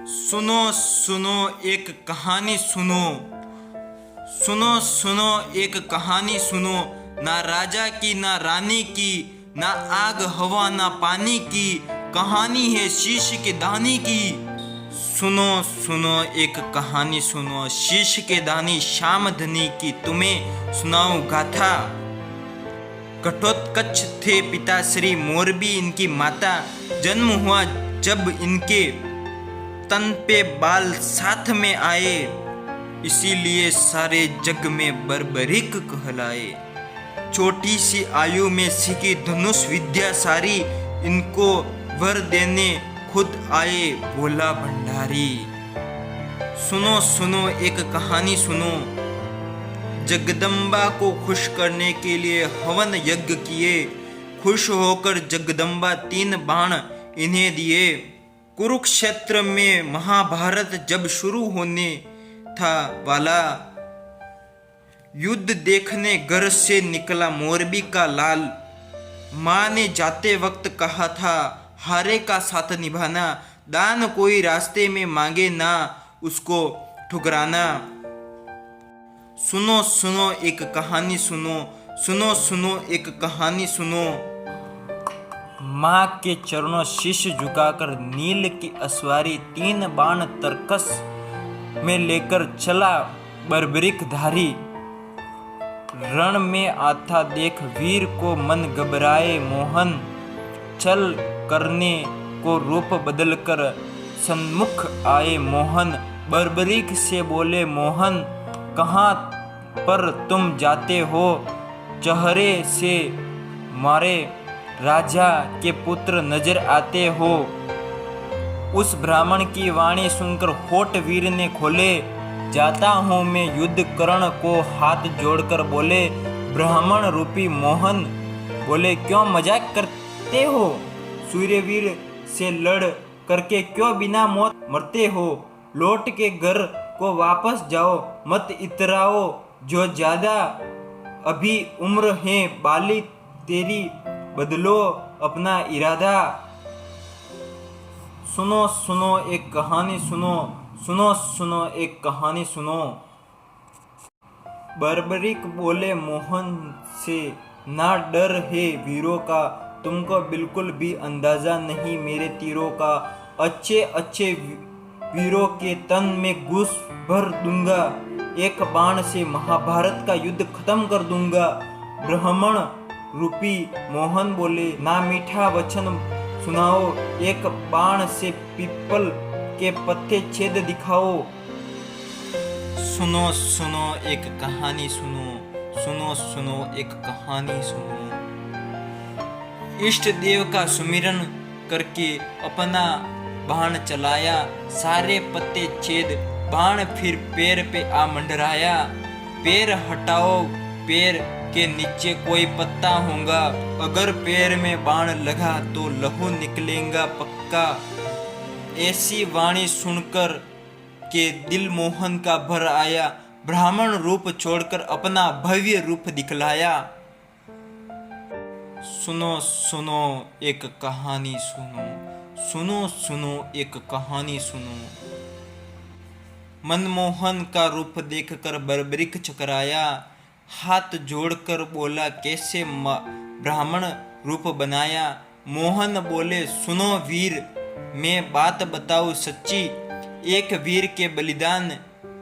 सुनो सुनो एक कहानी सुनो, सुनो सुनो एक कहानी सुनो। ना राजा की ना रानी की, ना आग हवा ना पानी की, कहानी है शीश के दानी की। सुनो सुनो एक कहानी सुनो, शीश के दानी श्याम धनी की, तुम्हें सुनाऊं गाथा। घटोत्कच थे पिताश्री, मोरबी इनकी माता। जन्म हुआ जब इनके तन पे बाल साथ में आए, इसीलिए सारे जग में बर्बरिक कहलाए। छोटी सी आयु में सीखी धनुष विद्या सारी, इनको वर देने खुद आए भोला भंडारी। सुनो सुनो एक कहानी सुनो, जगदम्बा को खुश करने के लिए हवन यज्ञ किए। खुश होकर जगदम्बा 3 बाण इन्हें दिए। कुरुक्षेत्र में महाभारत जब शुरू होने था वाला, युद्ध देखने घर से निकला मोरबी का लाल। माँ ने जाते वक्त कहा था, हारे का साथ निभाना, दान कोई रास्ते में मांगे ना उसको ठुकराना। सुनो सुनो एक कहानी सुनो, सुनो सुनो एक कहानी सुनो। माँ के चरणों शीश झुकाकर नील की अस्वारी, 3 बाण तरकस में लेकर चला बर्बरिक धारी। रण में आता देख वीर को मन घबराए मोहन, छल करने को रूप बदलकर सन्मुख आए मोहन। बर्बरिक से बोले मोहन, कहाँ पर तुम जाते हो? चेहरे से मारे राजा के पुत्र नजर आते हो। उस ब्राह्मण की वाणी सुनकर होठ वीर ने खोले, जाता हूँ मैं युद्ध करण को हाथ जोड़कर बोले। ब्राह्मण रूपी मोहन बोले, क्यों मजाक करते हो? सूर्यवीर से लड़ करके क्यों बिना मौत मरते हो? लौट के घर को वापस जाओ, मत इतराओ जो ज्यादा अभी उम्र है बाली तेरी, बदलो अपना इरादा। सुनो सुनो एक कहानी सुनो, सुनो सुनो एक कहानी सुनो। बर्बरिक बोले मोहन से, ना डर है वीरों का, तुमको बिल्कुल भी अंदाजा नहीं मेरे तीरों का। अच्छे अच्छे वीरों के तन में घुस भर दूंगा, एक बाण से महाभारत का युद्ध खत्म कर दूंगा। ब्राह्मण रूपी मोहन बोले, ना मीठा वचन सुनाओ, एक बाण से पीपल के पत्ते छेद दिखाओ। सुनो सुनो एक कहानी सुनो, सुनो सुनो एक कहानी सुनो। इष्ट देव का सुमिरन करके अपना बाण चलाया, सारे पत्ते छेद, बाण फिर पैर पे आ मंडराया। पैर हटाओ, पैर के नीचे कोई पत्ता होगा, अगर पैर में बाण लगा तो लहू निकलेगा पक्का। ऐसी वाणी सुनकर के दिल मोहन का भर आया, ब्राह्मण रूप छोड़कर अपना भव्य रूप दिखलाया। सुनो सुनो एक कहानी सुनो, सुनो सुनो एक कहानी सुनो। मनमोहन का रूप देखकर बर्बरिक चकराया, हाथ जोड़कर बोला, कैसे ब्राह्मण रूप बनाया? मोहन बोले, सुनो वीर, मैं बात बताऊं सच्ची, एक वीर के बलिदान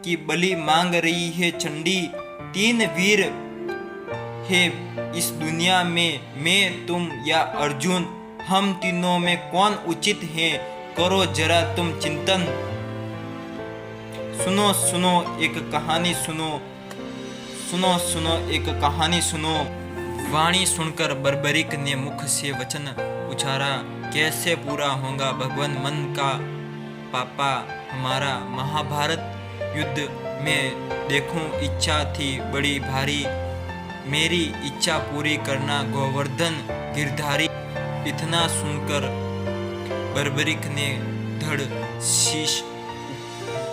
की बलि मांग रही है चंडी। 3 वीर है इस दुनिया में, मैं तुम या अर्जुन, हम तीनों में कौन उचित है? करो जरा तुम चिंतन। सुनो सुनो एक कहानी सुनो, सुनो सुनो एक कहानी सुनो। वाणी सुनकर बर्बरिक ने मुख से वचन उचारा, कैसे पूरा होगा भगवान मन का पापा हमारा? महाभारत युद्ध में देखूं इच्छा थी बड़ी भारी, मेरी इच्छा पूरी करना गोवर्धन गिरधारी। इतना सुनकर बर्बरिक ने धड़ शीश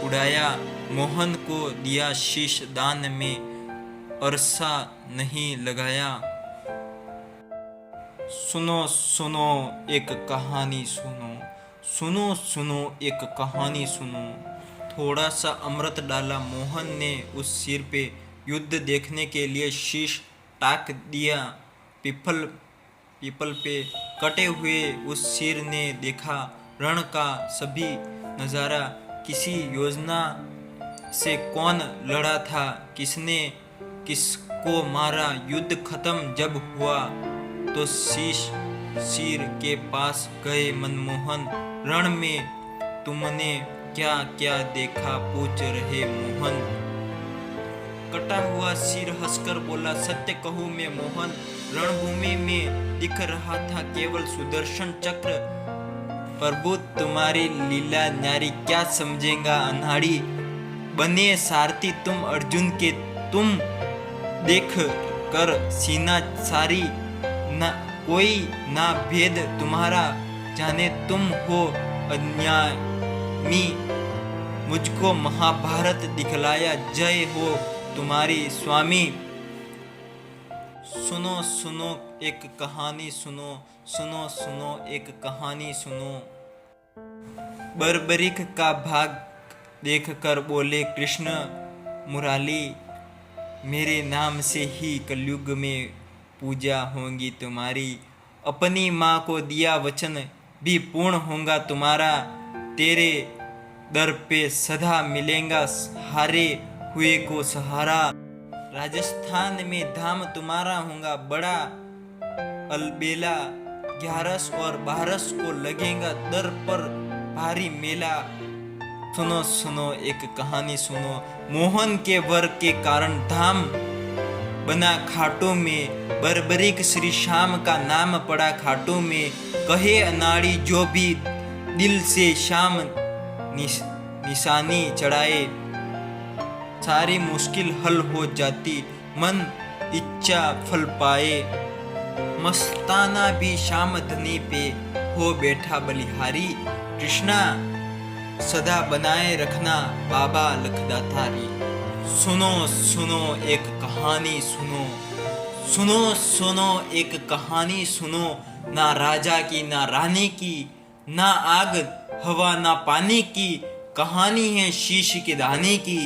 उड़ाया, मोहन को दिया शीश दान में, अरसा नहीं लगाया। सुनो सुनो एक कहानी सुनो, सुनो सुनो एक कहानी सुनो। थोड़ा सा अमृत डाला मोहन ने उस सिर पे, युद्ध देखने के लिए शीश टाक दिया। पीपल पीपल पे कटे हुए उस सिर ने देखा रण का सभी नज़ारा। किसी योजना से कौन लड़ा था, किसने किसको मारा। युद्ध खत्म जब हुआ तो सिर के पास गए मनमोहन। रण में तुमने क्या क्या देखा, पूछ रहे मोहन। कटा हुआ सिर हंसकर बोला, सत्य कहूँ मैं मोहन, रणभूमि में दिख रहा था केवल सुदर्शन चक्र। प्रभु तुम्हारी लीला न्यारी, क्या समझेगा अनाड़ी। बने सारथी तुम अर्जुन के, तुम देख कर सीना सारी। न कोई ना भेद तुम्हारा, जाने तुम हो अन्यामी। मुझको महाभारत दिखलाया, जय हो तुम्हारी स्वामी। सुनो सुनो एक कहानी सुनो, सुनो सुनो एक कहानी सुनो। बर्बरीक का भाग देखकर बोले कृष्ण मुराली, मेरे नाम से ही कलयुग में पूजा होगी तुम्हारी। अपनी माँ को दिया वचन भी पूर्ण होगा तुम्हारा। तेरे दर पे सदा मिलेगा हारे हुए को सहारा। राजस्थान में धाम तुम्हारा होगा बड़ा, अलबेला 11 और 12 को लगेगा दर पर भारी मेला। सुनो सुनो एक कहानी सुनो। मोहन के वर के कारण धाम बना खाटों में, बर्बरीक श्री श्याम का नाम पड़ा खाटों में। कहे अनाड़ी जो भी दिल से श्याम निशानी चढ़ाए, सारी मुश्किल हल हो जाती, मन इच्छा फल पाए। मस्ताना भी श्याम धनी पे हो बैठा बलिहारी। कृष्णा सदा बनाए रखना बाबा लखदातारी। सुनो सुनो एक कहानी सुनो, सुनो सुनो एक कहानी सुनो। ना राजा की ना रानी की, ना आग हवा ना पानी की, कहानी है शीश के दाने की।